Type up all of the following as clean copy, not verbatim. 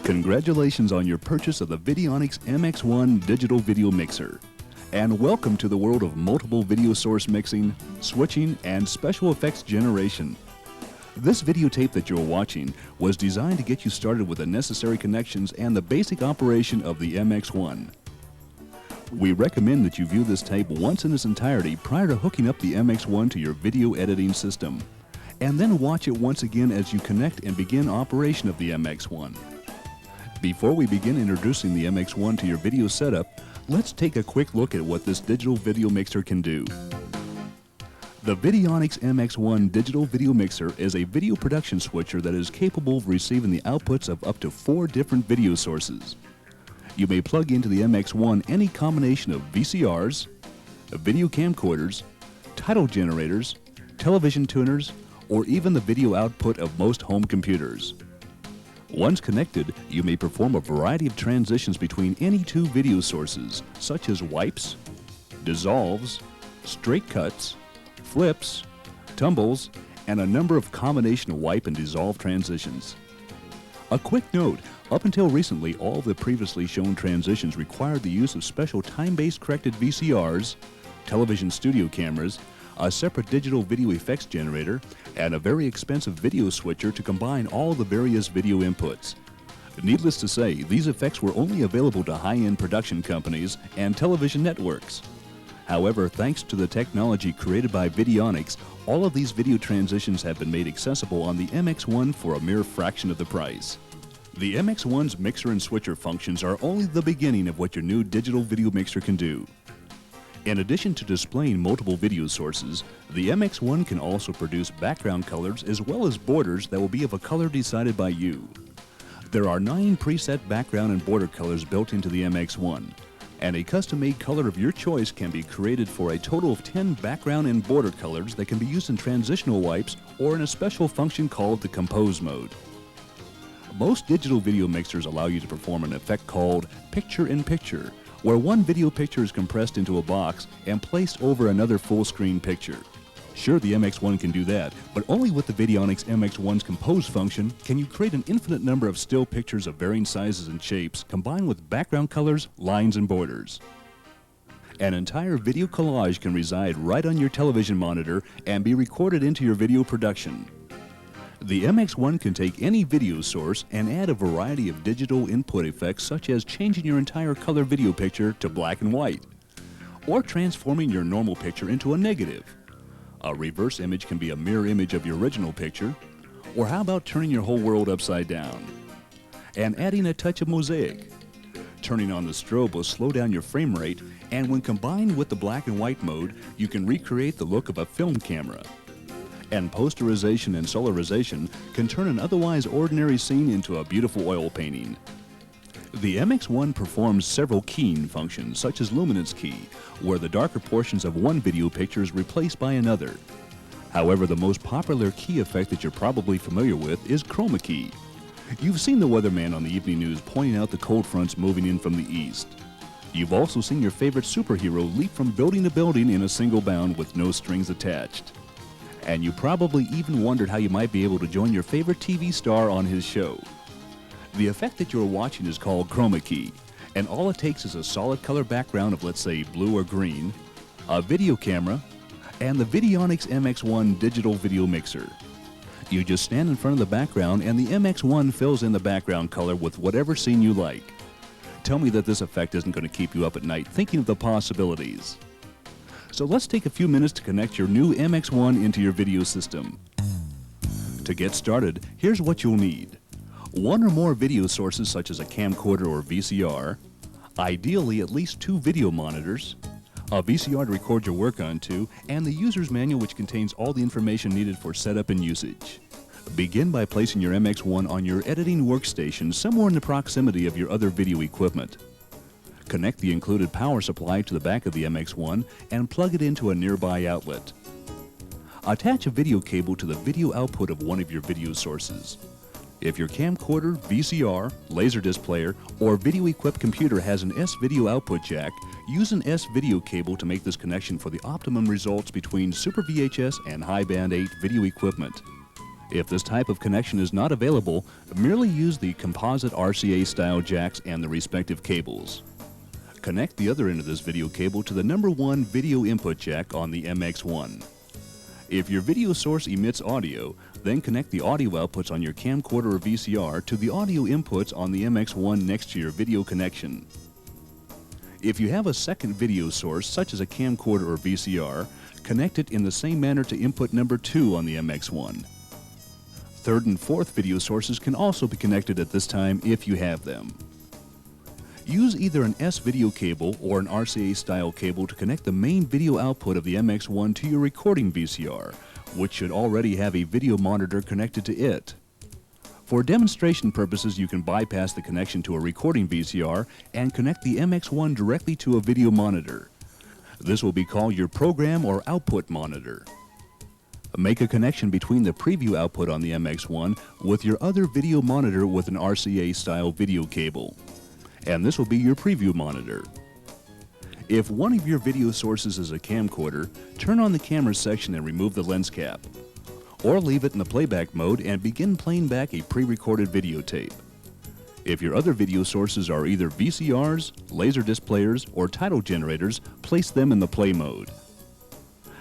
Congratulations on your purchase of the Videonics MX-1 digital video mixer. And welcome to the world of multiple video source mixing, switching, and special effects generation. This videotape that you're watching was designed to get you started with the necessary connections and the basic operation of the MX-1. We recommend that you view this tape once in its entirety prior to hooking up the MX-1 to your video editing system, and then watch it once again as you connect and begin operation of the MX-1. Before we begin introducing the MX-1 to your video setup, let's take a quick look at what this digital video mixer can do. The Videonics MX-1 digital video mixer is a video production switcher that is capable of receiving the outputs of up to 4 different video sources. You may plug into the MX-1 any combination of VCRs, video camcorders, title generators, television tuners, or even the video output of most home computers. Once connected, you may perform a variety of transitions between any 2 video sources, such as wipes, dissolves, straight cuts, flips, tumbles, and a number of combination wipe and dissolve transitions. A quick note, up until recently, all of the previously shown transitions required the use of special time-based corrected VCRs, television studio cameras, a separate digital video effects generator, and a very expensive video switcher to combine all the various video inputs. Needless to say, these effects were only available to high-end production companies and television networks. However, thanks to the technology created by Videonics, all of these video transitions have been made accessible on the MX-1 for a mere fraction of the price. The MX-1's mixer and switcher functions are only the beginning of what your new digital video mixer can do. In addition to displaying multiple video sources, the MX-1 can also produce background colors as well as borders that will be of a color decided by you. There are 9 preset background and border colors built into the MX-1, and a custom-made color of your choice can be created for a total of 10 background and border colors that can be used in transitional wipes or in a special function called the Compose mode. Most digital video mixers allow you to perform an effect called picture-in-picture, where one video picture is compressed into a box and placed over another full-screen picture. Sure, the MX-1 can do that, but only with the Videonics MX-1's Compose function can you create an infinite number of still pictures of varying sizes and shapes combined with background colors, lines, and borders. An entire video collage can reside right on your television monitor and be recorded into your video production. The MX-1 can take any video source and add a variety of digital input effects, such as changing your entire color video picture to black and white, or transforming your normal picture into a negative. A reverse image can be a mirror image of your original picture, or how about turning your whole world upside down? And adding a touch of mosaic. Turning on the strobe will slow down your frame rate, and when combined with the black and white mode, you can recreate the look of a film camera. And posterization and solarization can turn an otherwise ordinary scene into a beautiful oil painting. The MX-1 performs several keying functions, such as luminance key, where the darker portions of one video picture is replaced by another. However, the most popular key effect that you're probably familiar with is chroma key. You've seen the weatherman on the evening news pointing out the cold fronts moving in from the east. You've also seen your favorite superhero leap from building to building in a single bound with no strings attached. And you probably even wondered how you might be able to join your favorite TV star on his show. The effect that you're watching is called chroma key, and all it takes is a solid color background of, let's say, blue or green, a video camera, and the Videonics MX-1 digital video mixer. You just stand in front of the background and the MX-1 fills in the background color with whatever scene you like. Tell me that this effect isn't going to keep you up at night thinking of the possibilities. So let's take a few minutes to connect your new MX-1 into your video system. To get started, here's what you'll need. 1 or more video sources such as a camcorder or VCR, ideally at least 2 video monitors, a VCR to record your work onto, and the user's manual, which contains all the information needed for setup and usage. Begin by placing your MX-1 on your editing workstation somewhere in the proximity of your other video equipment. Connect the included power supply to the back of the MX-1 and plug it into a nearby outlet. Attach a video cable to the video output of one of your video sources. If your camcorder, VCR, Laserdisc player, or video-equipped computer has an S-video output jack, use an S-video cable to make this connection for the optimum results between Super VHS and High Band 8 video equipment. If this type of connection is not available, merely use the composite RCA style jacks and the respective cables. Connect the other end of this video cable to the number 1 video input jack on the MX-1. If your video source emits audio, then connect the audio outputs on your camcorder or VCR to the audio inputs on the MX-1 next to your video connection. If you have a second video source, such as a camcorder or VCR, connect it in the same manner to input number 2 on the MX-1. Third and fourth video sources can also be connected at this time if you have them. Use either an S-video cable or an RCA-style cable to connect the main video output of the MX-1 to your recording VCR, which should already have a video monitor connected to it. For demonstration purposes, you can bypass the connection to a recording VCR and connect the MX-1 directly to a video monitor. This will be called your program or output monitor. Make a connection between the preview output on the MX-1 with your other video monitor with an RCA-style video cable. And this will be your preview monitor. If one of your video sources is a camcorder, turn on the camera section and remove the lens cap. Or leave it in the playback mode and begin playing back a pre-recorded videotape. If your other video sources are either VCRs, Laserdisc players, or title generators, place them in the play mode.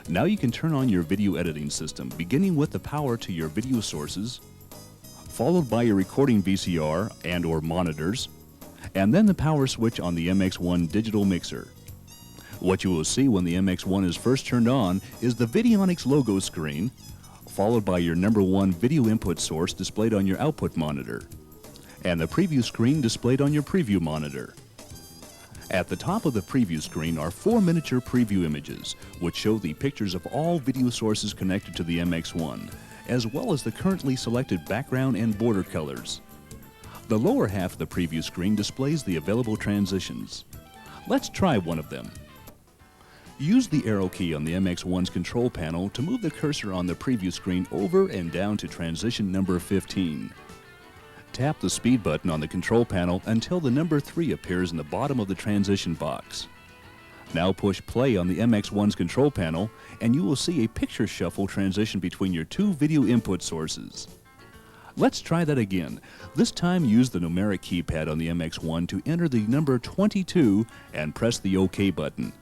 Now you can turn on your video editing system, beginning with the power to your video sources, followed by your recording VCR and or monitors, and then the power switch on the MX-1 digital mixer. What you will see when the MX-1 is first turned on is the Videonics logo screen, followed by your number 1 video input source displayed on your output monitor, and the preview screen displayed on your preview monitor. At the top of the preview screen are 4 miniature preview images, which show the pictures of all video sources connected to the MX-1, as well as the currently selected background and border colors. The lower half of the preview screen displays the available transitions. Let's try one of them. Use the arrow key on the MX-1's control panel to move the cursor on the preview screen over and down to transition number 15. Tap the speed button on the control panel until the number 3 appears in the bottom of the transition box. Now push play on the MX-1's control panel and you will see a picture shuffle transition between your 2 video input sources. Let's try that again. This time use the numeric keypad on the MX-1 to enter the number 22 and press the OK button.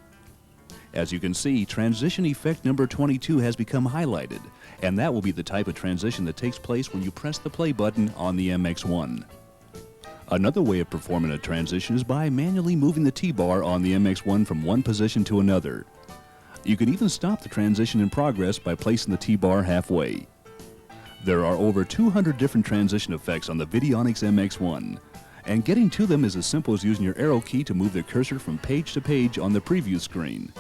As you can see, transition effect number 22 has become highlighted, and that will be the type of transition that takes place when you press the play button on the MX-1. Another way of performing a transition is by manually moving the T-bar on the MX-1 from one position to another. You can even stop the transition in progress by placing the T-bar halfway. There are over 200 different transition effects on the Videonics MX-1, and getting to them is as simple as using your arrow key to move the cursor from page to page on the preview screen,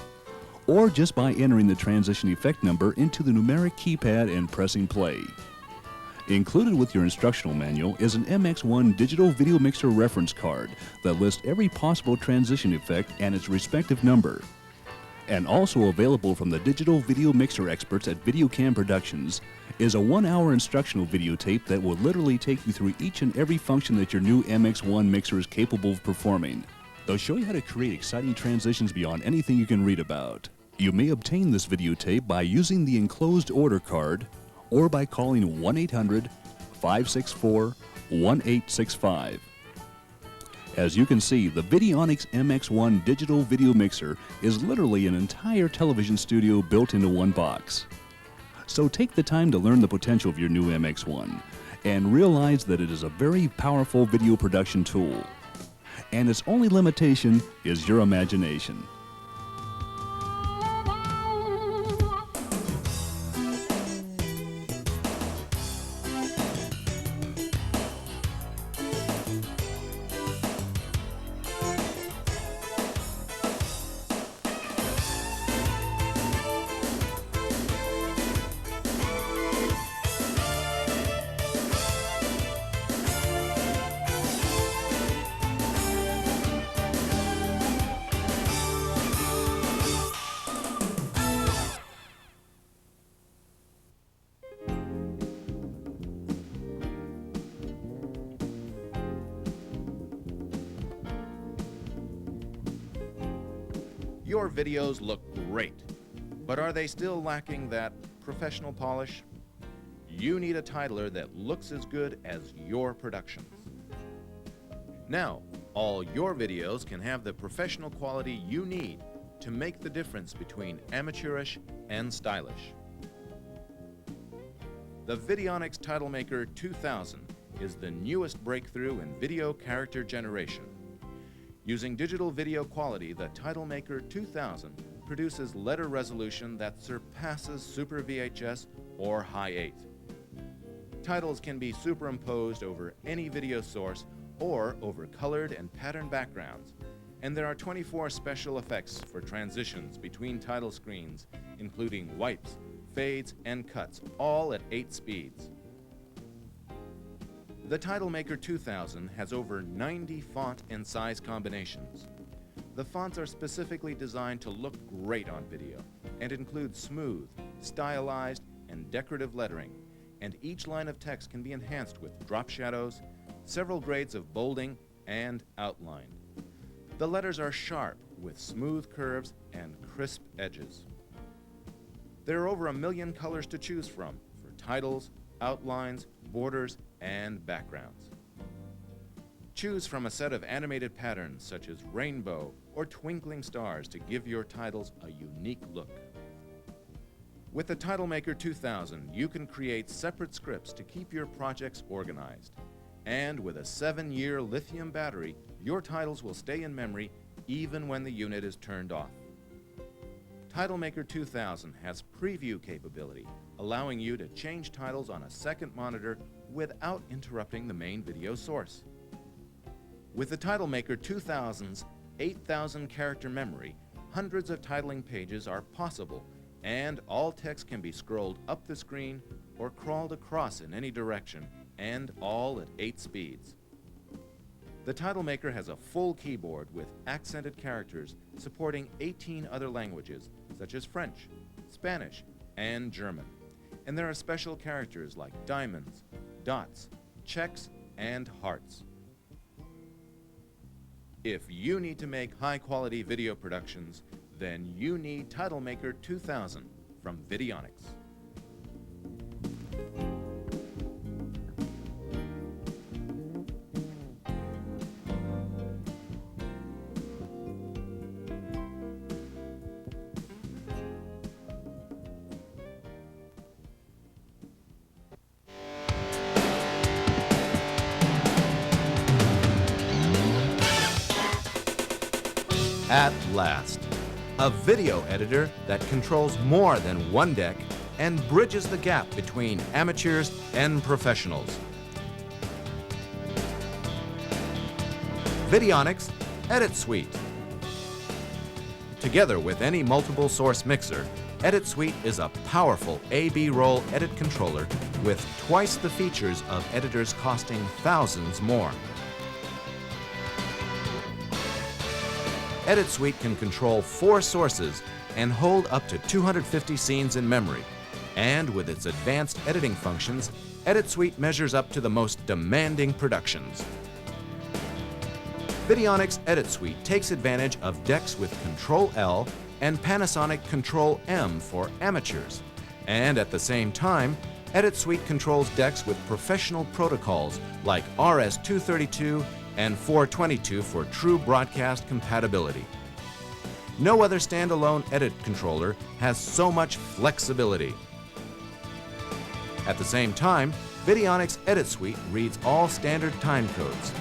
or just by entering the transition effect number into the numeric keypad and pressing play. Included with your instructional manual is an MX-1 digital video mixer reference card that lists every possible transition effect and its respective number. And also available from the digital video mixer experts at Videocam Productions is a 1-hour instructional videotape that will literally take you through each and every function that your new MX-1 mixer is capable of performing. They'll show you how to create exciting transitions beyond anything you can read about. You may obtain this videotape by using the enclosed order card or by calling 1-800-564-1865. As you can see, the Videonics MX-1 digital video mixer is literally an entire television studio built into one box. So take the time to learn the potential of your new MX-1 and realize that it is a very powerful video production tool. And its only limitation is your imagination. Your videos look great, but are they still lacking that professional polish? you need a titler that looks as good as your productions. Now, all your videos can have the professional quality you need to make the difference between amateurish and stylish. The Videonics TitleMaker 2000 is the newest breakthrough in video character generation. Using digital video quality, the TitleMaker 2000 produces letter resolution that surpasses Super VHS or High 8. Titles can be superimposed over any video source or over colored and patterned backgrounds, and there are 24 special effects for transitions between title screens, including wipes, fades, and cuts, all at 8 speeds. The TitleMaker 2000 has over 90 font and size combinations. The fonts are specifically designed to look great on video and include smooth, stylized, and decorative lettering, and each line of text can be enhanced with drop shadows, several grades of bolding, and outline. The letters are sharp with smooth curves and crisp edges. There are over 1 million colors to choose from for titles, outlines, borders, and backgrounds. Choose from a set of animated patterns such as rainbow or twinkling stars to give your titles a unique look. With the TitleMaker 2000, you can create separate scripts to keep your projects organized. And with a 7-year lithium battery, your titles will stay in memory even when the unit is turned off. TitleMaker 2000 has preview capability, allowing you to change titles on a second monitor without interrupting the main video source. With the TitleMaker 2000's 8,000 character memory, hundreds of titling pages are possible, and all text can be scrolled up the screen or crawled across in any direction, and all at 8 speeds. The TitleMaker has a full keyboard with accented characters supporting 18 other languages such as French, Spanish, and German. And there are special characters like diamonds, dots, checks, and hearts. If you need to make high-quality video productions, then you need TitleMaker 2000 from Videonics. At last, a video editor that controls more than one deck and bridges the gap between amateurs and professionals. Videonics Edit Suite. Together with any multiple source mixer, Edit Suite is a powerful A/B roll edit controller with twice the features of editors costing thousands more. Edit Suite can control 4 sources and hold up to 250 scenes in memory. And with its advanced editing functions, Edit Suite measures up to the most demanding productions. Videonics Edit Suite takes advantage of decks with Control-L and Panasonic Control-M for amateurs. And at the same time, Edit Suite controls decks with professional protocols like RS-232 and 422 for true broadcast compatibility. No other standalone edit controller has so much flexibility. At the same time, Videonics Edit Suite reads all standard time codes.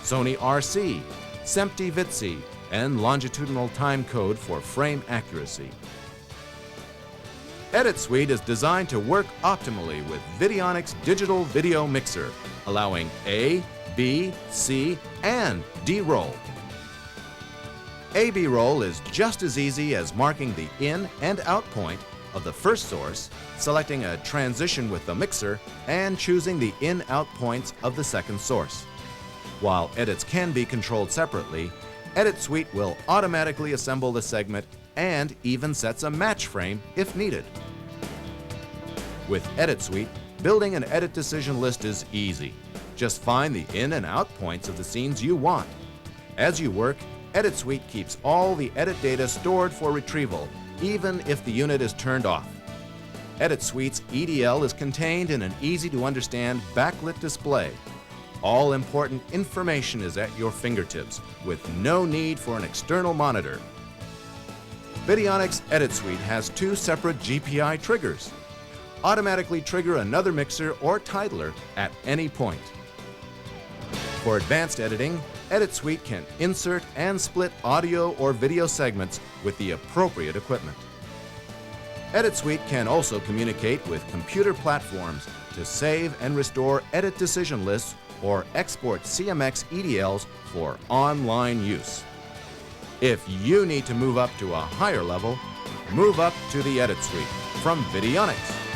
Sony RC, SMPTE VITC, and longitudinal time code for frame accuracy. Edit Suite is designed to work optimally with Videonics Digital Video Mixer, allowing A, B, C, and D roll. A/B roll is just as easy as marking the in and out point of the first source, selecting a transition with the mixer, and choosing the in-out points of the second source. While edits can be controlled separately, Edit Suite will automatically assemble the segment and even sets a match frame if needed. With Edit Suite, building an edit decision list is easy. Just find the in and out points of the scenes you want. As you work, Edit Suite keeps all the edit data stored for retrieval, even if the unit is turned off. Edit Suite's EDL is contained in an easy-to-understand backlit display. All important information is at your fingertips, with no need for an external monitor. Videonics Edit Suite has 2 separate GPI triggers. Automatically trigger another mixer or titler at any point. For advanced editing, Edit Suite can insert and split audio or video segments with the appropriate equipment. Edit Suite can also communicate with computer platforms to save and restore edit decision lists or export CMX EDLs for online use. If you need to move up to a higher level, move up to the Edit Suite from Videonics.